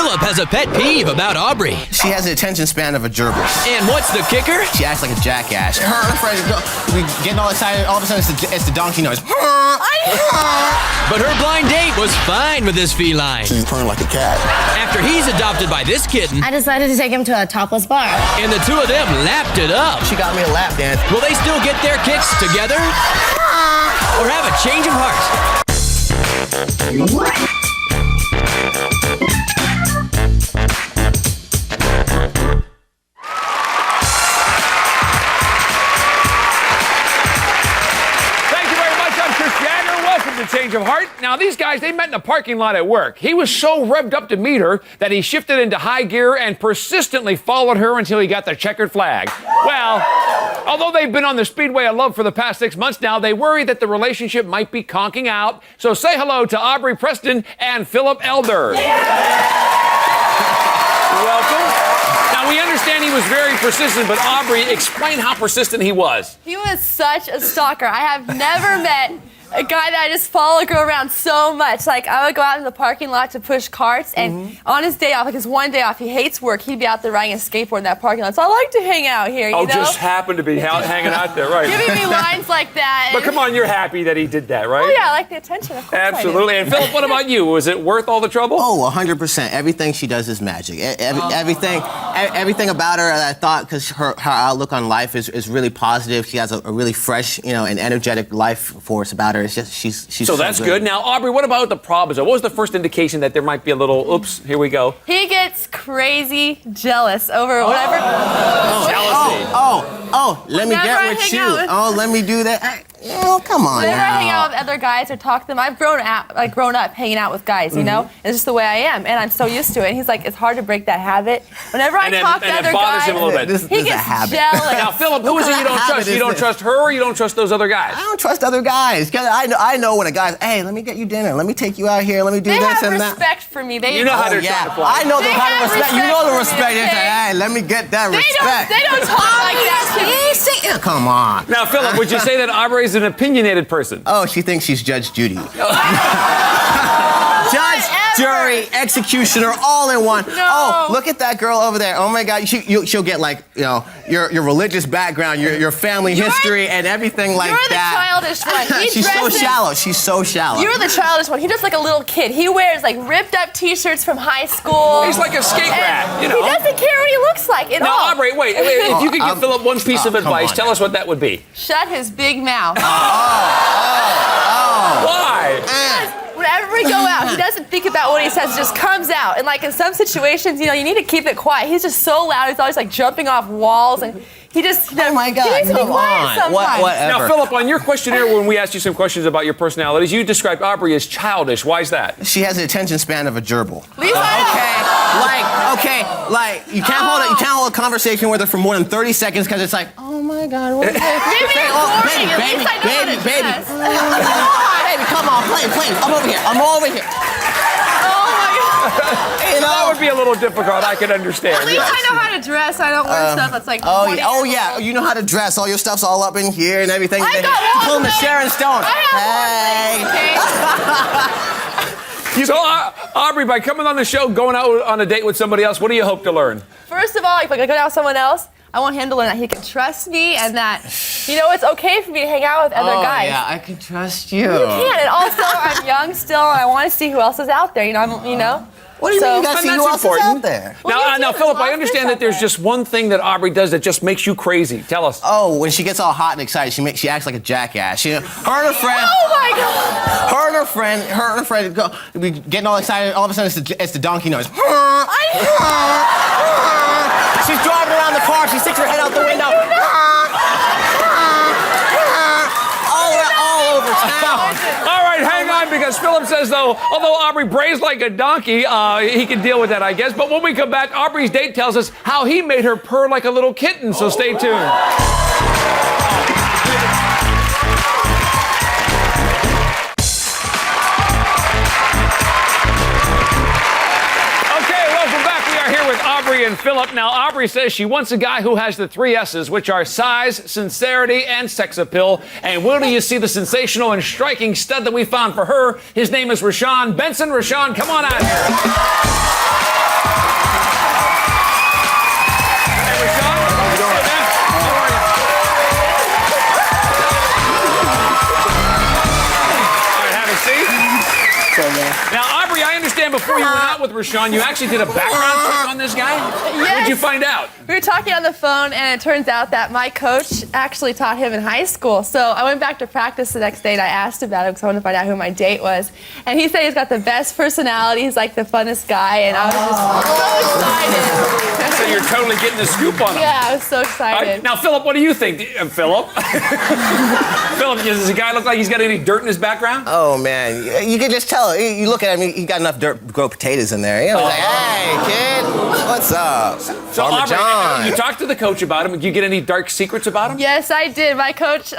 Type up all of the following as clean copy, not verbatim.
Phillip has a pet peeve about Aubrey. She has the attention span of a gerbil. And what's the kicker? She acts like a jackass. Her friends we getting all excited. All of a sudden, it's the donkey noise. But her blind date was fine with this feline. She's purring like a cat. After he's adopted by this kitten, I decided to take him to a topless bar. and the two of them lapped it up. She got me a lap dance. Will they still get their kicks together? Or have a change of heart? Change of heart. Now, these guys, they met in a parking lot at work. He was so revved up to meet her that he shifted into high gear and persistently followed her until he got the checkered flag. Well, although they've been on the speedway of love for the past 6 months now, they worry that the relationship might be conking out. So say hello to Aubrey Preston and Phillip Elder. Welcome. Now, we understand he was very persistent, but Aubrey, explain how persistent he was. He was such a stalker. I have never met a guy that I just follow a girl around so much. Like, I would go out in the parking lot to push carts, and on his day off, like his one day off, he hates work. He'd be out there riding a skateboard in that parking lot. So I like to hang out here, you know? Just happened to be hanging out there, right? Giving me lines like that. But come on, you're happy that he did that, right? Oh, yeah, I like the attention, of course. Absolutely. And Phillip, what about you? Was it worth all the trouble? Oh, 100%. Everything she does is magic. Everything about her, I thought, because her outlook on life is really positive. She has a really fresh, and energetic life force about her. It's just she's so that's good. Now, Aubrey, what about the problems? What was the first indication that there might be a little, oops, here we go. He gets crazy jealous over whatever. Jealousy. Let me get with you. Let me do that. Come on Whenever now. I hang out with other guys or talk to them, I've grown up hanging out with guys, you know? It's just the way I am, and I'm so used to it. And he's like, it's hard to break that habit. Whenever I talk to other it bothers guys, him a little bit. he gets jealous. Now, Phillip, who is it you don't trust? You don't trust her, or you don't trust those other guys? I don't trust other guys. I know when a guy's, hey, let me get you dinner. Let me take you out here. Let me do They this have and that. respect for me. You know how they're trying to fly. I know the They kind of have respect. You know the respect respect. for me, They say, hey, let me get that respect. They don't talk like that to me. Come on. Now, Phillip, would you say that Aubrey is an opinionated person? Oh, she thinks she's Judge Judy. Judge, jury, executioner, all in one. No. Oh, look at that girl over there. Oh my God, she'll get like your religious background, your family history, and everything like that. You're the childish one. She's so shallow. She's so shallow. You're the childish one. He does like a little kid. He wears like ripped up T-shirts from high school. He's like a skate rat, you know. He doesn't care what he looks like at all. Now, Aubrey, wait. If you could give Phillip one piece of advice, tell us what that would be. Shut his big mouth. Why? Whenever we go out, he doesn't think about what he says. It just comes out. And like in some situations, you need to keep it quiet. He's just so loud. He's always like jumping off walls, and he just. Oh my God! He needs to be quiet sometimes. Whatever. Now, Phillip, on your questionnaire, when we asked you some questions about your personalities, you described Aubrey as childish. Why is that? She has the attention span of a gerbil. Leave her alone. Like you can't hold a conversation with her for more than 30 seconds because it's like, oh my God, what is Baby, come on, play. I'm over here. Oh my God. That would be a little difficult. I can understand. At least I know how to dress. I don't wear stuff that's like. Oh yeah, you know how to dress. All your stuff's all up in here and everything. I got one. Pulling the Sharon Stone. So, Aubrey, by coming on the show, going out on a date with somebody else, what do you hope to learn? First of all, if I go out with someone else, I want him to learn that he can trust me and that, it's okay for me to hang out with other guys. Yeah, I can trust you. You can, and also I'm young still, and I want to see who else is out there. What do you mean you gotta see who else is important. out there? Now, Phillip, I understand that there's just one thing that Aubrey does that just makes you crazy. Tell us. Oh, when she gets all hot and excited, she acts like a jackass. Her and her friend. Oh my God! Her and her friend go be getting all excited. All of a sudden, it's the donkey noise. She's driving around the car. She sticks her head out the window. All over town. All right, hang on, because Phillip says, though, although Aubrey brays like a donkey, he can deal with that, I guess. But when we come back, Aubrey's date tells us how he made her purr like a little kitten, so stay tuned. Aubrey and Phillip. Now, Aubrey says she wants a guy who has the 3 S's, which are size, sincerity, and sex appeal. And where do you see the sensational and striking stud that we found for her? His name is Rashaun Benson. Rashaun, come on out here. Now, Aubrey, I understand before you went out with Rashaun, you actually did a background check on this guy? Yes. What'd you find out? We were talking on the phone, and it turns out that my coach actually taught him in high school. So I went back to practice the next day, and I asked about him because I wanted to find out who my date was. And he said he's got the best personality. He's like the funnest guy, and I was just so excited. So you're totally getting the scoop on him. Yeah, I was so excited. Now, Philip, what do you think? Philip? Philip, does the guy look like he's got any dirt in his background? Oh man, you can just tell. You look at him, he got enough dirt to grow potatoes in there. You know, like, hey kid, what's up? So, Farmer Aubrey, John. you talked to the coach about him. Did you get any dark secrets about him? Yes, I did. My coach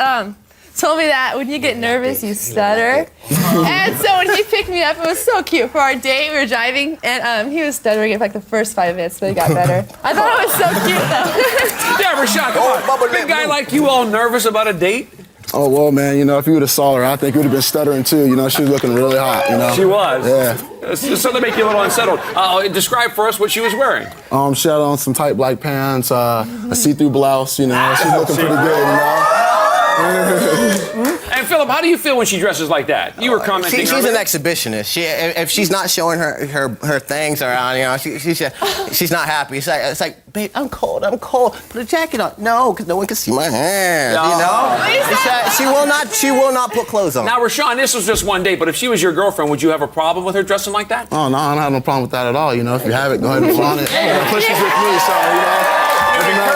told me that when you get nervous, you stutter. And so when he picked me up, it was so cute. For our date, we were driving, and he was stuttering for like the first 5 minutes, but it got better. I thought it was so cute, though. Yeah, Rashaun, come on. Big guy like you all nervous about a date? Oh, well, man, you know, if you would have saw her, I think you would have been stuttering, too. You know, she was looking really hot, you know. She was? Yeah. So they make you a little unsettled. Describe for us what she was wearing. She had on some tight black pants, a see-through blouse, you know. She's looking pretty good, you know. And Philip, how do you feel when she dresses like that? You were commenting. She's earlier. an exhibitionist. If she's not showing her things around, you know, she's not happy. It's like, babe, I'm cold. Put a jacket on. No, because no one can see my hands. No. You know. She will not put clothes on. Now, Rashaun, this was just one date, but if she was your girlfriend, would you have a problem with her dressing like that? Oh, no, I don't have no problem with that at all, you know. If you have it, go ahead and flaunt it. Plus, she's with me, so, you know. You know,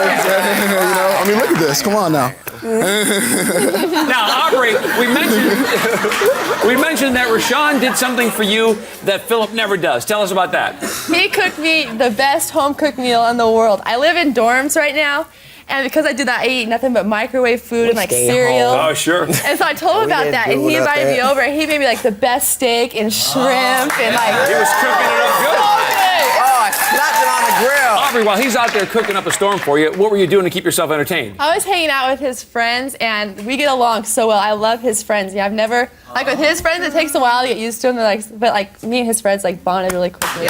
I mean, look at this. Come on now. Now, Aubrey, we mentioned that Rashaun did something for you that Philip never does. Tell us about that. He cooked me the best home-cooked meal in the world. I live in dorms right now, and because I do that, I eat nothing but microwave food and like cereal. Oh, sure. And so I told him about that, and he invited me over, and he made me like the best steak and shrimp and like. He was cooking it up good. So good. Oh, I slapped it on the grill. Aubrey, while he's out there cooking up a storm for you, what were you doing to keep yourself entertained? I was hanging out with his friends, and we get along so well. I love his friends. Yeah, I've never like with his friends. It takes a while to get used to them. But like me and his friends like bonded really quickly.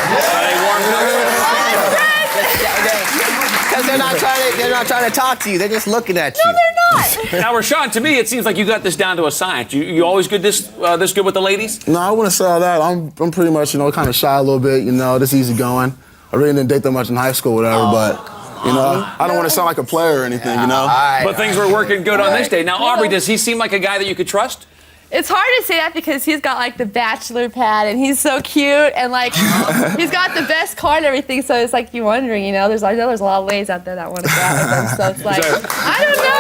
Because they're not trying to talk to you. They're just looking at you. No, they're not. Now, Rashaun, to me, it seems like you got this down to a science. You always good this good with the ladies? No, I wouldn't say all that. I'm pretty much, you know, kind of shy a little bit, you know, just easygoing. I really didn't date that much in high school, whatever, but, you know, I don't want to sound like a player or anything, you know? But things were working good on this day. Now, Aubrey, does he seem like a guy that you could trust? It's hard to say that because he's got like the bachelor pad and he's so cute and like he's got the best car and everything. So it's like you're wondering, you know, there's a lot of ladies out there that want to go out with him. So it's like, I don't know.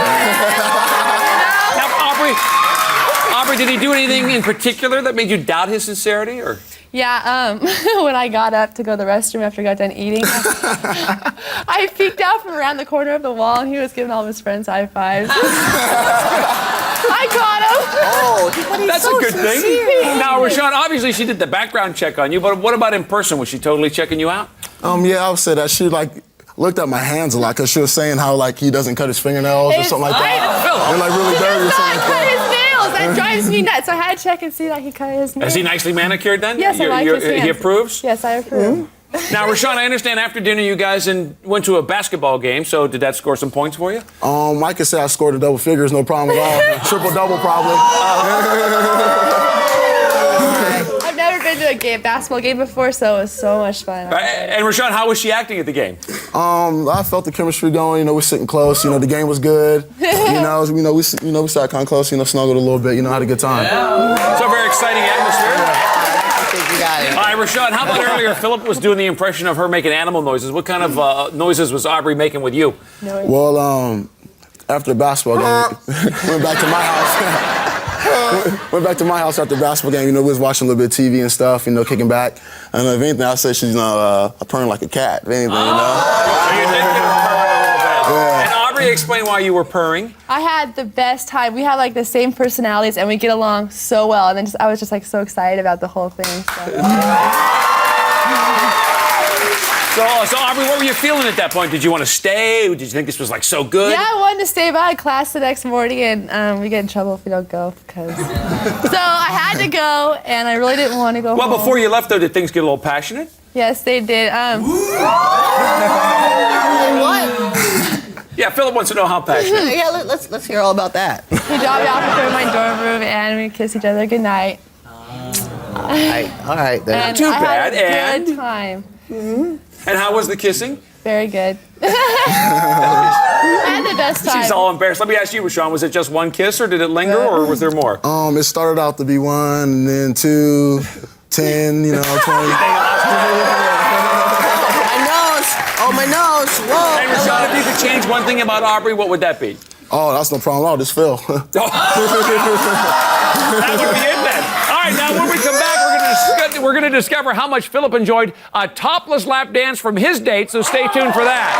Now, Aubrey, did he do anything in particular that made you doubt his sincerity, or? Yeah, when I got up to go to the restroom after I got done eating, I peeked out from around the corner of the wall and he was giving all of his friends high fives. I caught him. Oh, that's a good thing. Now, Rashaun, obviously she did the background check on you, but what about in person? Was she totally checking you out? Yeah, I would say that she like looked at my hands a lot because she was saying how like he doesn't cut his fingernails or something like that. They're like really dirty or something like that. That drives me nuts. So I had to check and see that he cut his nails. Is he nicely manicured then? Yes, I like his hands. He approves? Yes, I approve. Now, Rashaun, I understand after dinner you guys went to a basketball game, so did that score some points for you? I could say I scored a double figures, no problem at all. Triple-double probably. I've never been to a basketball game before, so it was so much fun. And Rashaun, how was she acting at the game? I felt the chemistry going. You know, we're sitting close. You know, the game was good. We sat kind of close. You know, snuggled a little bit. You know, had a good time. Yeah. So very exciting atmosphere. You got it. All right, Rashaun, how about earlier Philip was doing the impression of her making animal noises. What kind of noises was Aubrey making with you? Well, after the basketball game, went back to my house. Went back to my house after the basketball game. You know, we was watching a little bit of TV and stuff, you know, kicking back. And if anything, I said she's purring like a cat, if anything, you know. So you did get her purring a little bit. Yeah. And Aubrey, explain why you were purring. I had the best time. We have like the same personalities and we get along so well. And then I was just like so excited about the whole thing. So Aubrey, what were you feeling at that point? Did you want to stay? Did you think this was like so good? Yeah, I wanted to stay, but I had class the next morning, and we get in trouble if we don't go. So I had to go, and I really didn't want to go home. Well, before you left, though, did things get a little passionate? Yes, they did. What? Yeah, Philip wants to know how passionate. Yeah, let's hear all about that. He dropped me off in my dorm room, and we kissed each other goodnight. All right, then. And too I bad, had a good and? time. And how was the kissing? Very good. I had the best time. She's all embarrassed. Let me ask you, Rashaun, was it just one kiss or did it linger or was there more? It started out to be 1, and then 2, 10, 20. My nose. Oh, my nose. Whoa. And Rashaun, if you could change one thing about Aubrey, what would that be? Oh, that's no problem at all. Just fell. That would be it then. All right, now when we come back, we're going to discover how much Phillip enjoyed a topless lap dance from his date, so stay tuned for that.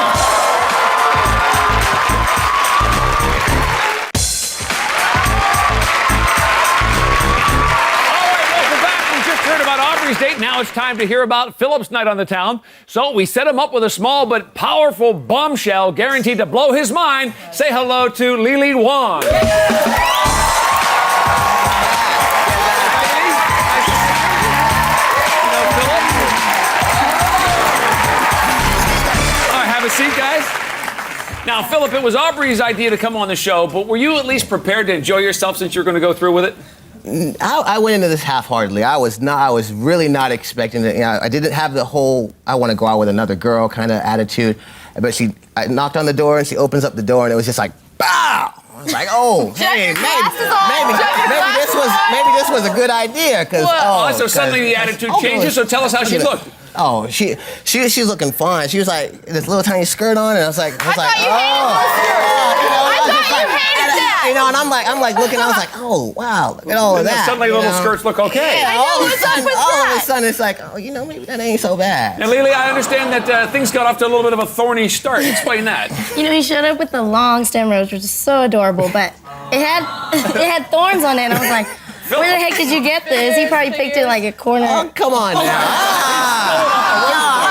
All right, welcome back. We just heard about Aubrey's date. Now it's time to hear about Phillip's night on the town. So we set him up with a small but powerful bombshell guaranteed to blow his mind. Say hello to Lili Wong. Seat, guys. Now, Phillip, it was Aubrey's idea to come on the show, but were you at least prepared to enjoy yourself since you're going to go through with it? I went into this half-heartedly. I was really not expecting it. I didn't have the whole I want to go out with another girl kind of attitude. But I knocked on the door and she opens up the door and it was just like, bow! I was like, oh, hey, maybe this was a good idea. So suddenly the attitude changes. So tell us how she looked. Oh, she's looking fine. She was like this little tiny skirt on, and I thought you and I'm like looking. I was like, oh wow, look at all of that. Suddenly little skirts look okay. Yeah, all of a sudden it's like, oh, maybe that ain't so bad. Now, Lili, I understand that things got off to a little bit of a thorny start. Explain that. He showed up with the long stem rose, which is so adorable, but it had thorns on it, and I was like, where the heck did you get this? He probably picked it like a corner. Oh, come on now.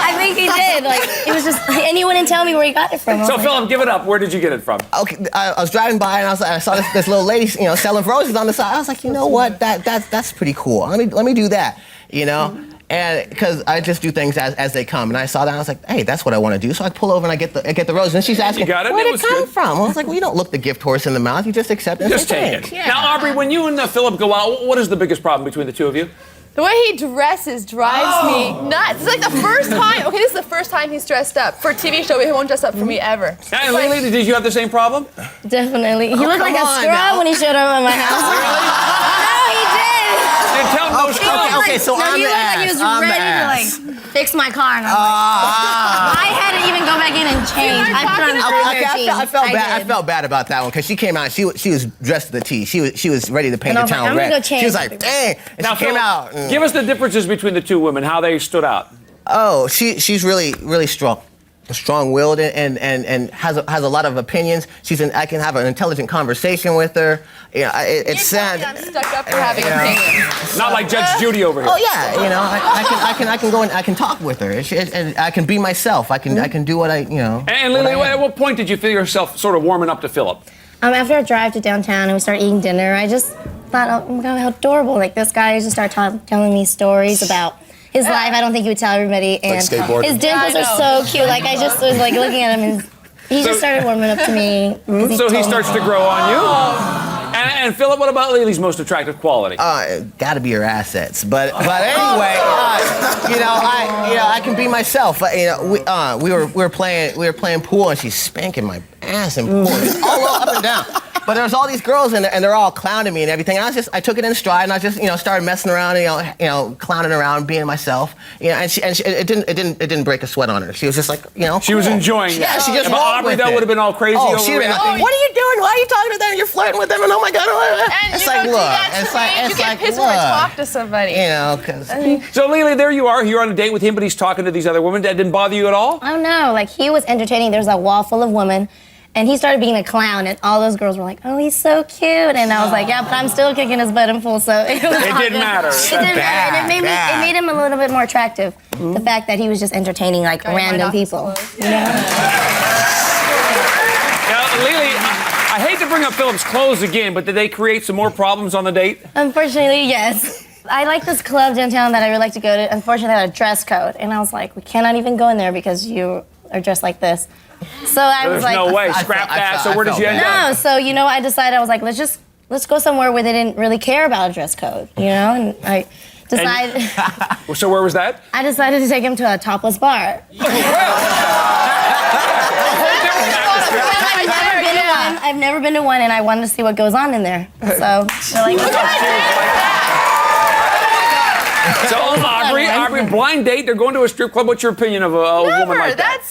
I think he did. It was just, and he wouldn't tell me where he got it from. So, Phillip, give it up. Where did you get it from? Okay, I was driving by and I saw this little lady, selling roses on the side. I was like, you know what? That's pretty cool. Let me do that. And because I just do things as they come, and I saw that, and I was like, hey, that's what I want to do. So I pull over and I get the rose, and she's asking, where did it come from? I was like, well, you don't look the gift horse in the mouth. You just accept it. Just take it. Yeah. Now, Aubrey, when you and Phillip go out, what is the biggest problem between the two of you? The way he dresses drives me nuts. It's like the first time. Okay, this is the first time he's dressed up for a TV show. But he won't dress up for me ever. And Lili, did you have the same problem? Definitely. He looked like a straw when he showed up at my house. No, he did. And tell him no straw. Okay, so I'm he the looked like he ass. was I'm the ready ass. to fix my car, and I was I had to even go back in and change. I put on the I felt bad about that one because she came out. She was dressed to the T. She was ready to paint the town red. Go she was like, dang. And now, she came out. Give us the differences between the two women, how they stood out. Oh, she's really strong-willed and has a lot of opinions. I can have an intelligent conversation with her. It's sad. I'm stuck up for having opinions. Not like Judge Judy over here. Oh yeah, I can go and I can talk with her. And I can be myself. I can do what And Lili, at what point did you feel yourself sort of warming up to Phillip? After a drive to downtown and we started eating dinner, I just thought, oh my God, how adorable. This guy just started telling me stories about his life. I don't think he would tell everybody. And his dimples are so cute. I just was looking at him and he just started warming up to me. So he starts to grow on you? And Phillip, what about Lili's most attractive quality? Gotta be her assets. But anyway, I can be myself. We were playing pool and she's spanking my ass and pool, all up and down. But there was all these girls and they're all clowning me and everything. And I took it in stride and I just started messing around and clowning around, being myself. And it didn't break a sweat on her. She was just like She was enjoying it. Yeah, she just But Aubrey would have been all crazy. Oh, she'd have been like, what are you doing? Why are you talking to them? You're flirting with them and oh my God. And it's you like, do look, that it's to me. like, You get pissed when I talk to somebody. because. So Lili, there you are. You're on a date with him, but he's talking to these other women. That didn't bother you at all? Oh no, he was entertaining. There's a wall full of women. And he started being a clown, and all those girls were like, "Oh, he's so cute." And I was like, "Yeah, but I'm still kicking his butt in full." So it didn't matter. It didn't matter, and it made him a little bit more attractive. Mm-hmm. The fact that he was just entertaining random people. Now, Lili, I hate to bring up Phillip's clothes again, but did they create some more problems on the date? Unfortunately, yes. I like this club downtown that I would like to go to. Unfortunately, they had a dress code, and I was like, "We cannot even go in there because you are dressed like this." So I was like, no way, scrap that. So where did you end up? No, so I decided I was like, let's go somewhere where they didn't really care about a dress code, And decided. So where was that? I decided to take him to a topless bar. I've never been to one, and I wanted to see what goes on in there. So they're like, So Aubrey, blind date. They're going to a strip club. What's your opinion of a woman like that?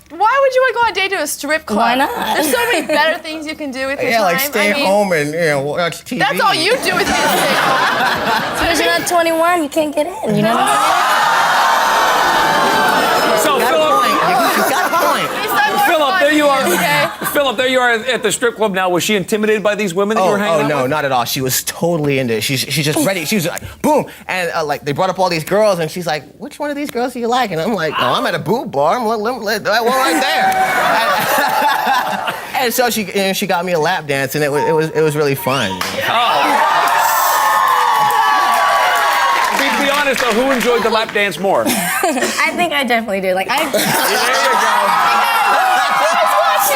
Why would you want to go on a date to a strip club? Why not? There's so many better things you can do with your time. like stay home and watch TV. That's all you do with your stay home. because you're not 21, you can't get in. You know what I'm saying? So Philip, You got a point. Philip, there you are. Okay. Philip, there you are at the strip club now. Was she intimidated by these women that you were hanging out no, with? not at all. She was totally into it. She's just ready. She was like, boom. And like they brought up all these girls, and she's like, which one of these girls do you like? And I'm like, oh, I'm at a boob bar. That one right there. and so she got me a lap dance, and it was really fun. Be honest though, who enjoyed the lap dance more? I think I definitely did. Like, There you go. She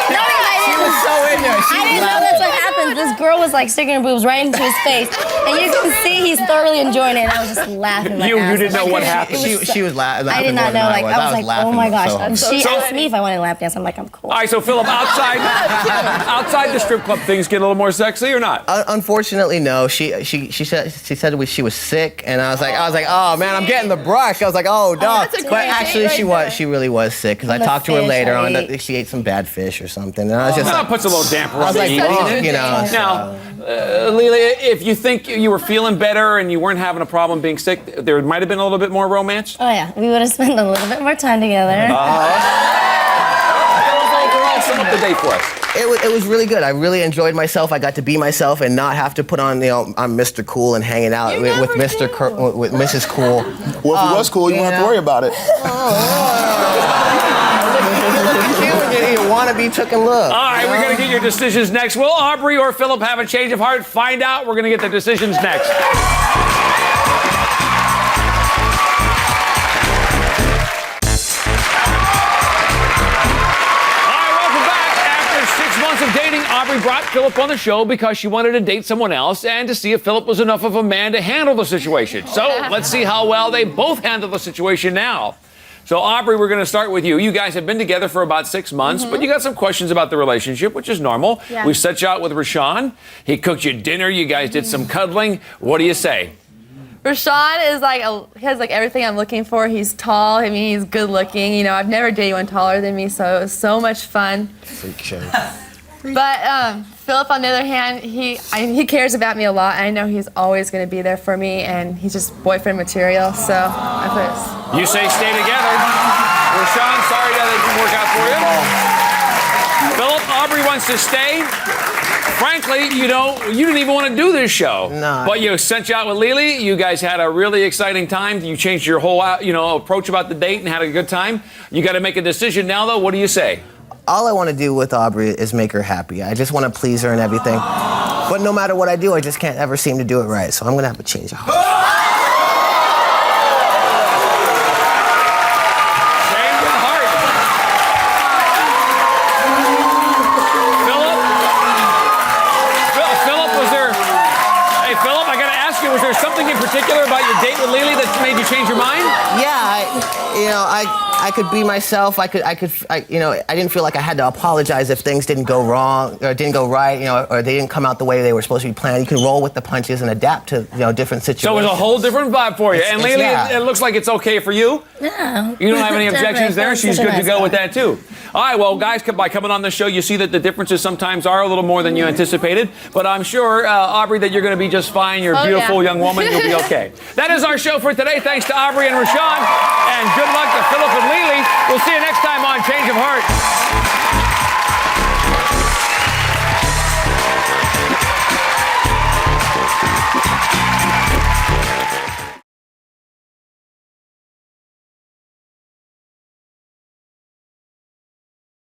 was so into it. I didn't know that's what happened. This girl was like sticking her boobs right into his face, and you can see he's thoroughly enjoying it. And I was just laughing. My You ass didn't know off. what happened. She was laughing. I did not know. Like, I was like, oh my gosh. So She asked me if I wanted a lap dance. I'm like, I'm cool. All right, so Philip, outside the strip club, things get a little more sexy or not? Unfortunately, no. She said she was sick, and I was like, oh man, I'm getting the brush. I was like, oh dog. that's a But great actually, date right she really was sick because I The talked to her fish later I on ate. that she ate some bad fish or something, and I was just That like, puts a little damper I on was the like, evening. oh, you know. Now, Lili, if you think you were feeling better and you weren't having a problem being sick, there might have been a little bit more romance? Oh yeah, we would have spent a little bit more time together. Sum up the date for us. It was really good. I really enjoyed myself. I got to be myself and not have to put on, I'm Mr. Cool and hanging out with Mrs. Cool. Well, if he was cool, you wouldn't have to worry about it. You want to be taken look. All right, we're going to get your decisions next. Will Aubrey or Philip have a change of heart? Find out. We're going to get the decisions next. Of dating, Aubrey brought Philip on the show because she wanted to date someone else and to see if Philip was enough of a man to handle the situation. So let's see how well they both handle the situation now. So Aubrey, we're going to start with you. You guys have been together for about 6 months, but you got some questions about the relationship, which is normal. Yeah. We set you out with Rashaun. He cooked you dinner. You guys did some cuddling. What do you say? Rashaun is he has like everything I'm looking for. He's tall. I mean, he's good looking. You know, I've never dated anyone taller than me, so it was so much fun. Freak show. But Philip, on the other hand, he cares about me a lot, and I know he's always going to be there for me, and he's just boyfriend material. So I put. You say stay together. Rashaun, sorry that didn't work out for you. Philip, Aubrey wants to stay. Frankly, you didn't even want to do this show. No. But you sent you out with Lili. You guys had a really exciting time. You changed your whole, approach about the date and had a good time. You got to make a decision now, though. What do you say? All I want to do with Aubrey is make her happy. I just want to please her and everything. But no matter what I do, I just can't ever seem to do it right. So I'm going to have to change of heart. Change of heart. Philip, was there... Hey, Philip, I got to ask you, was there something in particular about your date with Lili that made you change your mind? Yeah, I could be myself. I didn't feel like I had to apologize if things didn't go wrong or didn't go right, or they didn't come out the way they were supposed to be planned. You can roll with the punches and adapt to, different situations. So it was a whole different vibe for you. And Lili, yeah. it looks like it's okay for you. No. You don't have any objections there. She's good to go with that too. All right, well, guys, by coming on the show, you see that the differences sometimes are a little more than you anticipated. But I'm sure, Aubrey, that you're going to be just fine. You're a beautiful young woman. You'll be okay. That is our show for today. Thanks to Aubrey and Rashaun. And good luck to Philip and Lili. We'll see you next time on Change of Heart.